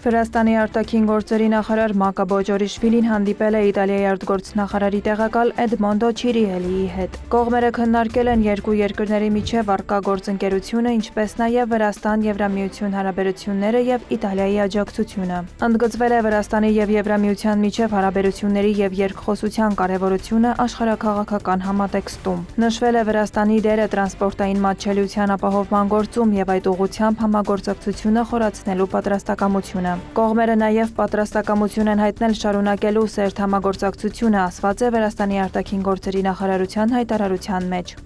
Վրաստանի արտաքին գործերի նախարար Մակա Բոջորիշվիլին հանդիպել է Իտալիայի արտգործնախարարի տեղակալ Էդմոնդո Չիրիելիի հետ։ Կողմերը քննարկել են երկու երկրների միջև առկա գործընկերությունը, ինչպես նաև Վրաստան-Եվրամիություն հարաբերությունները եւ Իտալիայի աջակցությունը։ Ընդգծվել է Վրաստանի եւ Եվրամիության միջև հարաբերությունների եւ երկխոսության կարեւորությունը աշխարհաքաղաքական համատեքստում։ Նշվել է Վրաստանի դերը տրանսպորտային մատչելիության ապահովման գործում եւ այդ ուղղությամբ համագործակցությունը խորացնելու պատրաստակամությունը։ Կողմերը նաև պատրաստակամություն են հայտնել շարունակելու սերտ համագործակցությունը, ասված է Վրաստանի արտաքին գործերի նախարարության հայտարարության մեջ։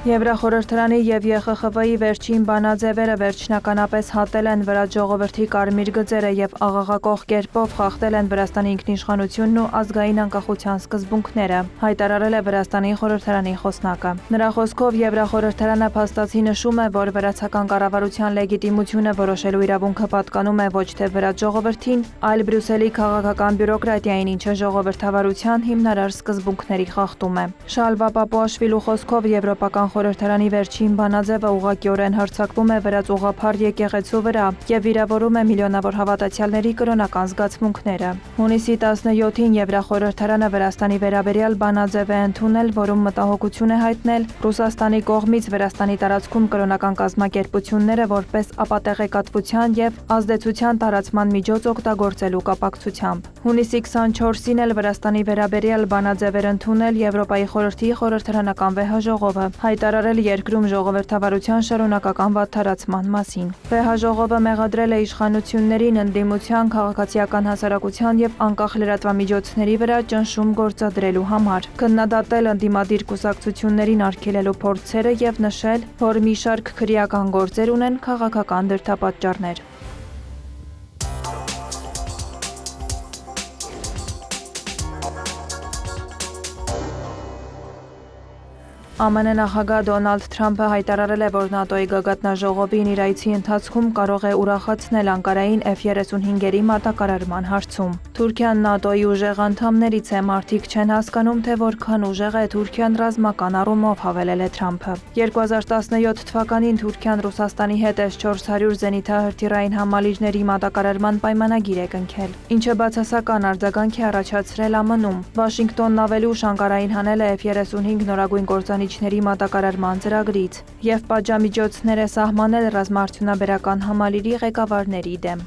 Եվրախորհրդարանի եւ ԵԽԽՎ-ի վերջին բանաձևերը վերջնականապես հատել են վրաց ժողովրդի կարմիր գծերը եւ աղաղակող կերպով խախտել են Վրաստանի ինքնիշխանությունն ու ազգային անկախության սկզբունքները, հայտարարել է Վրաստանի խորհրդարանի խոսնակը։ Նրա խոսքով Եվրախորհրդարանը փաստացի նշում է, որ վրացական կառավարության լեգիտիմությունը որոշելու իրավունքը պատկանում է ոչ թե վրաց ժողովրդին, այլ Բրյուսելի քաղաքական բյուրոկրատիային, ինչը ժողովրդավարության հիմնարար սկզբունքների խախտում է։ Շալվա Պապուաշվիլու խոսքով Եվրոպական խորհրդարանի վերջին բանաձևը ուղղակիորեն հարձակվում է վրաց ուղղափառ եկեղեցու վրա եւ վիրավորում է միլիոնավոր հավատացյալների կրոնական զգացմունքները։ Հունիսի 17-ին Եվրախորհրդարանը Վրաստանի վերաբերյալ բանաձև է ընդունել, որում մտահոգություն է հայտնել Ռուսաստանի կողմից Վրաստանի տարածքում կրոնական կազմակերպությունները որպես ապատեղեկատվության եւ ազդեցության տարածման միջոց օգտագործելու կապակցությամբ։ Հունիսի 24-ին էլ Վրաստանի վերաբերյալ բանաձև էր ընդունել Եվրոպայի խորհրդի խորհրդարանական վեհաժողովը, հայտարարել երկրում ժողովրդավարության շարունակական վատթարացման մասին։ Վեհաժողովը մեղադրել է իշխանություններին ընդդիմության, քաղաքացիական հասարակության եւ անկախ լրատվամիջոցների վրա ճնշում գործադրելու համար, քննադատել ընդդիմադիր կուսակցություններին արգելելու փորձերը եւ նշել, որ մի շարք քրեական գործեր ունեն քաղաքական դրդապատճառներ։ ԱՄՆ նախագահ Դոնալդ Թրամփը հայտարարել է, որ ՆԱՏՕ-ի գագաթնաժողովին իր այցի ընթացքում կարող է ուրախացնել Անկարային F-35-երի մատակարարման հարցում։ Թուրքիան ՆԱՏՕ-ի ուժեղ անդամներից է, մարդիկ չեն հասկանում, թե որքան ուժեղ է Թուրքիան ռազմական առումով, հավելել է Թրամփը։ 2017 թվականին Թուրքիան Ռուսաստանի հետ S-400 զենիթահրթիռային համալիրների մատակարարման պայմանագիր է կնքել, ինչը բացասական արձագանք է առաջացրել ԱՄՆ-ում։ Վաշինգտոնն ավելի ուշ Անկարային հանել է F-35 նորագույն կործանիչների մատակարարման ծրագրից եւ պատժամիջոցներ է սահմանել ռազմաարդյունաբերական համալիրի ղեկավարների դեմ։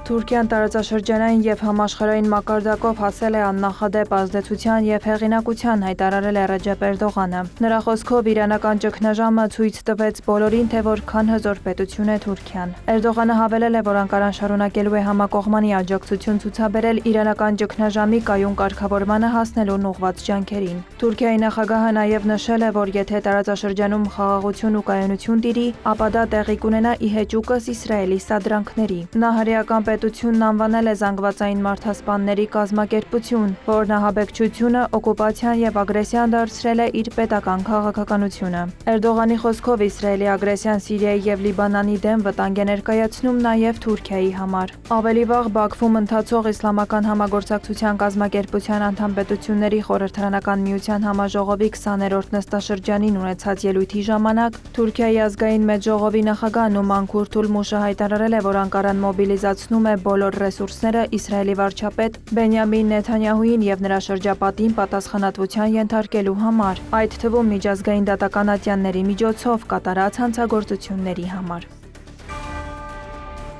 Թուրքիան տարածաշրջանային եւ համաշխարհային մակարդակով հասել է աննախադեպ ազդեցության եւ հեղինակության, հայտարարել է Ռեջեփ Էրդողանը։ Նրա խոսքով իրանական ճգնաժամը ցույց տվեց բոլորին, թե որքան հզոր պետություն է Թուրքիան։ Էրդողանը հավելել է, որ Անկարան շարունակելու է համակողմանի աջակցություն ցուցաբերել իրանական ճգնաժամի կայուն կարգավորմանը հասնելուն ուղղված ջանքերին։ Թուրքիայի նախագահը նաեւ նշել է, որ եթե տարածաշրջանում խաղաղություն ու կայունություն տիրի, ապա դա տեղի կունենա ի հեճուկս Իսրայելի սադրանքների։ Նա հրեական պետությունն անվանել է զանգվածային մարդասպանների կազմակերպություն, որն ահաբեկչությունը, օկուպացիան եւ ագրեսիան դարձրել է իր պետական քաղաքականությունը։ Էրդողանի խոսքով Իսրայելի ագրեսիան Սիրիայի եւ Լիբանանի դեմ վտանգ է ներկայացնում նաեւ Թուրքիայի համար։ Ավելի վաղ Բաքվում ընթացող Իսլամական համագործակցության կազմակերպության անդամ պետությունների խորհրդարանական միության համաժողովի 20-րդ նստաշրջանին ունեցած ելույթի ժամանակ Թուրքիայի ազգային մեծժողովի նախագահ Նուման Քուրթուլմուշը հայտարարել է, որ Անկարան մոբիլիզացնում է բոլոր ռեսուրսները Իսրայելի վարչապետ Բենյամին Նեթանյահուին եւ նրա շրջապատին պատասխանատվության ենթարկելու համար, այդ թվում միջազգային դատական ատյանների միջոցով կատարած հանցագործությունների համար։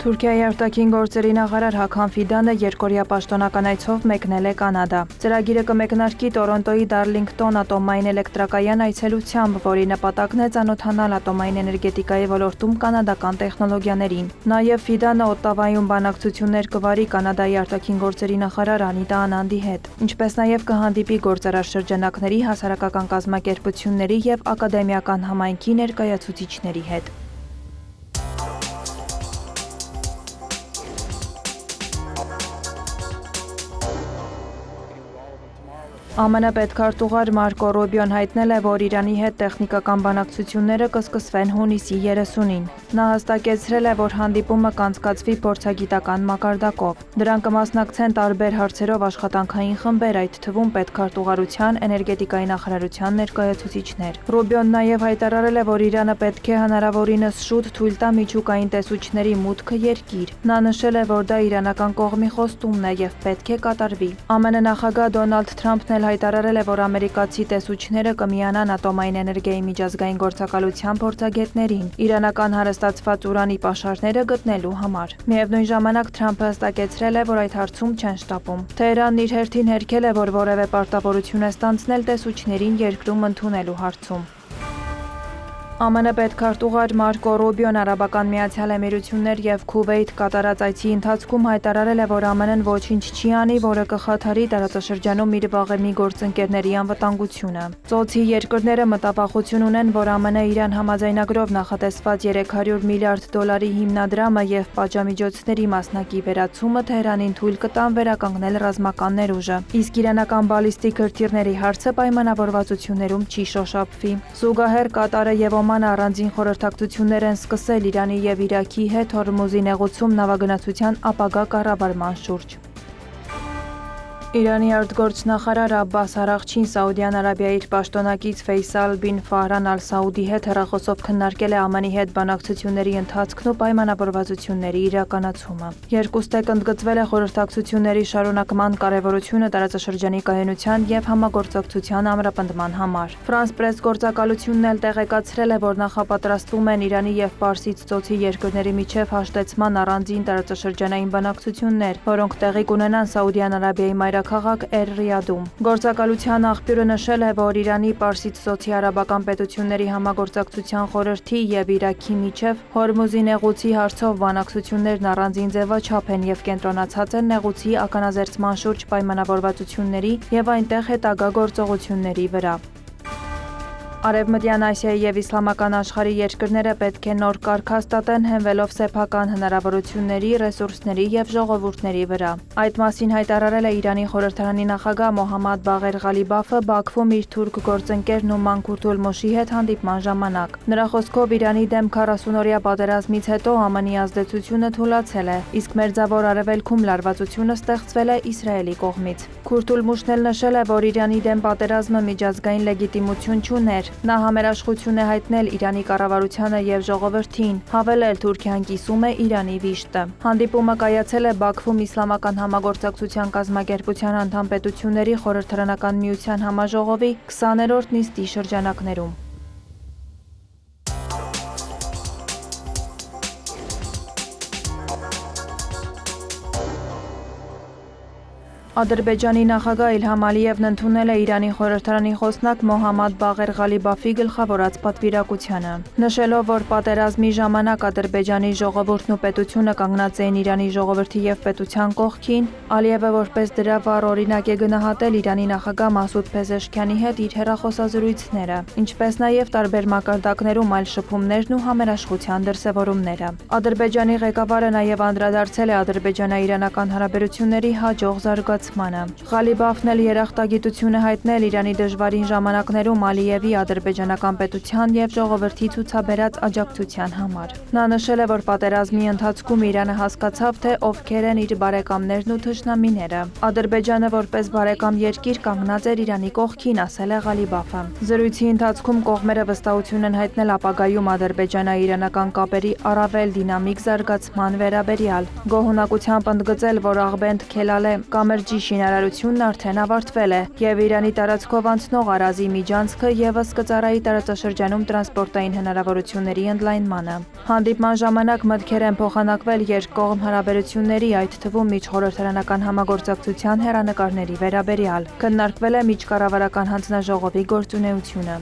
Թուրքիայի արտաքին գործերի նախարար Հաքան Ֆիդանը երկօրյա պաշտոնական այցով մեկնել է Կանադա։ Ծրագիրը կմեկնարկի Տորոնտոյի Դարլինգտոն ատոմային էլեկտրակայան այցելությամբ, որի նպատակն է ծանոթանալ ատոմային էներգետիկայի ոլորտում կանադական տեխնոլոգիաներին։ Նաև Ֆիդանը Օտտավայում բանակցություններ կվարի Կանադայի արտաքին գործերի նախարար Անիտա Անանդի հետ, ինչպես նաև կհանդիպի գործարար շրջանակների, հասարակական կազմակերպությունների եւ ակադեմիական համայնքի ներկայացուցիչների հետ։ ԱՄՆ պետքարտուղար Մարկո Ռուբիոն հայտնել է, որ Իրանի հետ տեխնիկական բանակցությունները կսկսվեն հունիսի 30-ին։ Նա հստակեցրել է, որ հանդիպումը կանցկացվի փորձագիտական մակարդակով։ Դրան կմասնակցեն տարբեր հարցերով աշխատանքային խմբեր, այդ թվում պետքարտուղարության, էներգետիկայի նախարարության ներկայացուցիչներ։ Ռուբիոն նաև հայտարարել է, որ Իրանը պետք է հնարավորինս շուտ թույլ տա միջուկային տեսուչների մուտքը երկիր։ Նա նշել է, որ դա իրանական կողմի խոստումն է և պետք է կատարվի։ ԱՄՆ նախագահ Դոնալդ Թրամփն էլ հայտարարել է, որ ամերիկացի տեսուչները կմիանան ատոմային էներգիայի միջազգային գործակալության փորձագետներին իրանական հարստացված ուրանի պաշարները գտնելու համար։ Միևնույն ժամանակ Թրամփը հստակեցրել է, որ այդ հարցում չեն շտապում։ Թեհրանն իր հերթին հերքել է, որ որևէ պարտավորություն է ստանձնել տեսուչներին երկրում ընդունելու հարցում։ ԱՄՆ պետքարտուղար Մարկո Ռուբիոն Արաբական Միացյալ Էմիրություններ և Քուվեյթ կատարած այցի ընթացքում հայտարարել է, որ ԱՄՆ-ն ոչինչ չի անի, որը կխաթարի տարածաշրջանում իր վաղեմի գործընկերների անվտանգությունը։ Ծոցի երկրները մտավախություն ունեն, որ ԱՄՆ Իրան համաձայնագրով նախատեսված $300 միլիարդ հիմնադրամը և պատժամիջոցների մասնակի վերացումը Թեհրանին թույլ կտան վերականգնել ռազմական ներուժը, իսկ իրանական բալիստիկ հրթիռների հարցը պայմանավորվածություններում չի շոշափվի։ Զուգահեռ Կատարը և Օմանը առանձին խորհրդակցություններ են սկսել Իրանի և Իրաքի հետ Հորմուզի նեղուցում նավագնացության ապագա կառավարման շուրջ։ Իրանի արտգործնախարար Աբբաս Արաղչին Սաուդյան Արաբիայի իր պաշտոնակից Ֆեյսալ բին Ֆահրան Ալ Սաուդի հետ հեռախոսով քննարկել է ԱՄՆ-ի հետ բանակցությունների ընթացքն ու պայմանավորվածությունների իրականացումը։ Երկուստեք ընդգծվել է խորհրդակցությունների շարունակման կարևորությունը տարածաշրջանի կայունության և համագործակցության ամրապնդման համար։ France Press գործակալությունն էլ տեղեկացրել է, որ նախապատրաստվում են Իրանի և Պարսից ծոցի երկրների միջև հաշտեցման առանձին տարածաշրջանային բանակցություններ, որոնք տեղի կունենան Սաուդյան Արաբիայի մայրաքաղաք Էր-Ռիադում։ Գործակալության աղբյուրը նշել է, որ Իրանի, Պարսից ծոցի արաբական պետությունների համագործակցության խորհրդի և Իրաքի միջև Հորմուզի նեղուցի հարցով բանակցություններն առանձին ձևաչափ են և կենտրոնացած են նեղուցի ականազերծման շուրջ պայմանավորվածությունների և այնտեղ հետագա գործողությունների վրա։ Արևմտյան Ասիայի և իսլամական աշխարհի երկրները պետք է նոր կարգ հաստատեն հենվելով սեփական հնարավորությունների, ռեսուրսների և ժողովուրդների վրա։ Այդ մասին հայտարարել է Իրանի խորհրդարանի նախագահ Մոհամմադ Բաղեր Ղալիբաֆը Բաքվում իր թուրք գործընկեր Նուման Քուրթուլմուշի հետ հանդիպման ժամանակ։ Նրա խոսքով Իրանի դեմ 40-օրյա պատերազմից հետո ԱՄՆ-ի ազդեցությունը թուլացել է, իսկ Մերձավոր Արևելքում լարվածությունը ստեղծվել է Իսրայելի կողմից։ Քուրթուլմուշն էլ նշել է, որ Իրանի դեմ պատերազմը միջազգային լեգիտիմություն չուներ։ Նա համերաշխություն է հայտնել Իրանի կառավարությանը և ժողովրդին, հավելել Թուրքիան կիսում է Իրանի վիշտը։ Հանդիպումը կայացել է Բաքվում Իսլամական համագործակցության կազմակերպության անդամ պետությունների խորհրդարանական միության համաժողովի 20-րդ նիստի շրջանակներում։ Ադրբեջանի նախագահ Իլհամ Ալիևն ընդունել է Իրանի խորհրդարանի խոսնակ Մոհամմադ Բաղեր Ղալիբաֆի գլխավորած պատվիրակությանը։ Նշելով, որ պատերազմի ժամանակ Ադրբեջանի ժողովուրդն ու պետությունը կանգնած էին Իրանի ժողովրդի և պետության կողքին, Ալիևը որպես դրա վառ օրինակ է գնահատել Իրանի նախագահ Մասուդ Փեզեշքյանի հետ իր հեռախոսազրույցները, ինչպես նաև տարբեր մակարդակներում այլ շփումներն ու համերաշխության դրսևորումները։ Ադրբեջանի ղեկավարը նաև անդրադարձել է ադրբեջանա-իրանական հարաբերությունների հաջող զարգացմանը։ Ղալիբաֆն էլ երախտագիտություն է հայտնել Իրանի դժվարին ժամանակներում Ալիևի ադրբեջանական պետության և ժողովրդի ցուցաբերած աջակցության համար։ Նա նշել է, որ պատերազմի ընթացքում Իրանը հասկացավ, թե ովքեր են իր բարեկամներն ու թշնամիները։ Ադրբեջանը որպես բարեկամ երկիր կանգնած էր Իրանի կողքին, ասել է Ղալիբաֆը։ Զրույցի ընթացքում կողմերը վստահություն են հայտնել ապագայում ադրբեջանա-իրանական կապերի առավել դինամիկ զարգացման վերաբերյալ։ Գոհունակությամբ ընդգծել, որ Աղբենդ Քելալե կամրջի շինարարությունն արդեն ավարտվել է և Իրանի տարածքով անցնող Արազի միջանցքը ևս կծառայի տարածաշրջանում տրանսպորտային հնարավորությունների ընդլայնմանը։ Հանդիպման ժամանակ մտքեր են փոխանակվել երկկողմ հարաբերությունների, այդ թվում միջխորհրդարանական համագործակցության հեռանկարների վերաբերյալ։ Քննարկվել է միջկառավարական հանձնաժողովի գործունեությունը։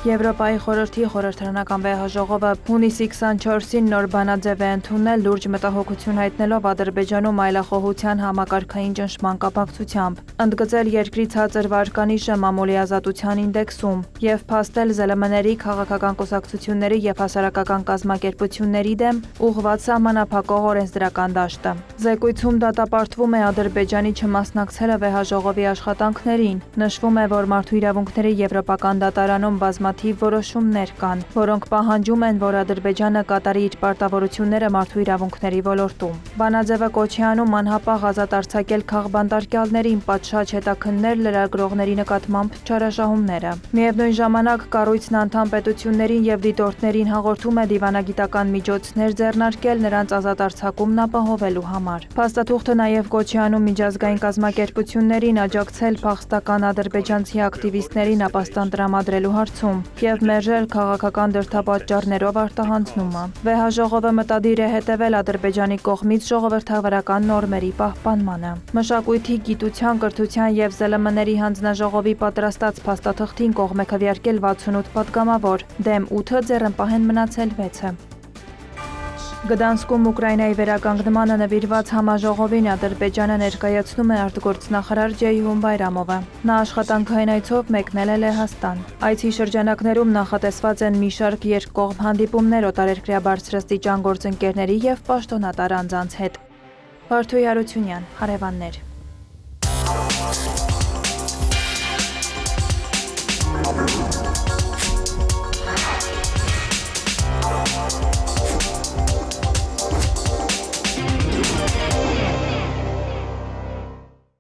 Եվրոպայի խորհրդի խորհրդարանական վեհաժողովը հունիսի 24-ին նոր բանաձև է ընդունել լուրջ մտահոգություն հայտնելով Ադրբեջանում այլախոհության համակարգային ճնշման կապակցությամբ, ընդգծել երկրի ցածր վարկանիշը մամուլի ազատության ինդեքսում և փաստել ԶԼՄ-ների քաղաքական կուսակցությունների և հասարակական կազմակերպությունների դեմ ուղղված սահմանափակող օրենսդրական դաշտը։ Զեկույցում դատապարտվում է Ադրբեջանի չմասնակցելը վեհաժողովի աշխատանքներին։ Նշվում է, որ Մարդու իրավունքների եվրոպական դատարանում բազմաթիվ որոշումներ կան, որոնք պահանջում են, որ Ադրբեջանը կատարի իր պարտավորությունները մարդու իրավունքների ոլորտում։ Բանաձևը կոչ է անում անհապաղ ազատ արձակել քաղբանտարկյալներին, պատշաճ հետաքննել լրագրողների նկատմամբ չարաշահումները։ Միևնույն ժամանակ կառույցն անդամ պետություններին և դիտորդներին հաղորդում է դիվանագիտական միջոցներ ձեռնարկել նրանց ազատ արձակումն ապահովելու համար։ Փաստաթուղթը նաև կոչ է անում միջազգային կազմակերպություններին աջակցել փախստական ադրբեջանցի ակտիվիստներին ապաստան տրամադրելու հարցում և մերժել քաղաքական դրդապատճառներով արտահանձնումը։ Վեհաժողովը մտադիր է հետևել Ադրբեջանի կողմից ժողովրդավարական նորմերի պահպանմանը։ Մշակույթի, գիտության, կրթության և ԶԼՄ-ների հանձնաժողովի պատրաստած փաստաթղթին կողմ է քվեարկել 68 պատգամավոր, դեմ 8-ը ձեռնպահ են մնացել 6-ը։ Գդանսկում Ուկրաինայի վերականգնմանը նվիրված համաժողովին Ադրբեջանը ներկայացնում է արտգործնախարար Ջեյհուն Բայրամովը։ Նա աշխատանքային այցով մեկնել է Լեհաստան։ Այցի շրջանակներում նախատեսված են մի շարք երկկողմ հանդիպումներ օտարերկրյա բարձրաստիճան գործընկերների և պաշտոնատար անձանց հետ։ Վարդուհի Հարությունյան, հարևաններ։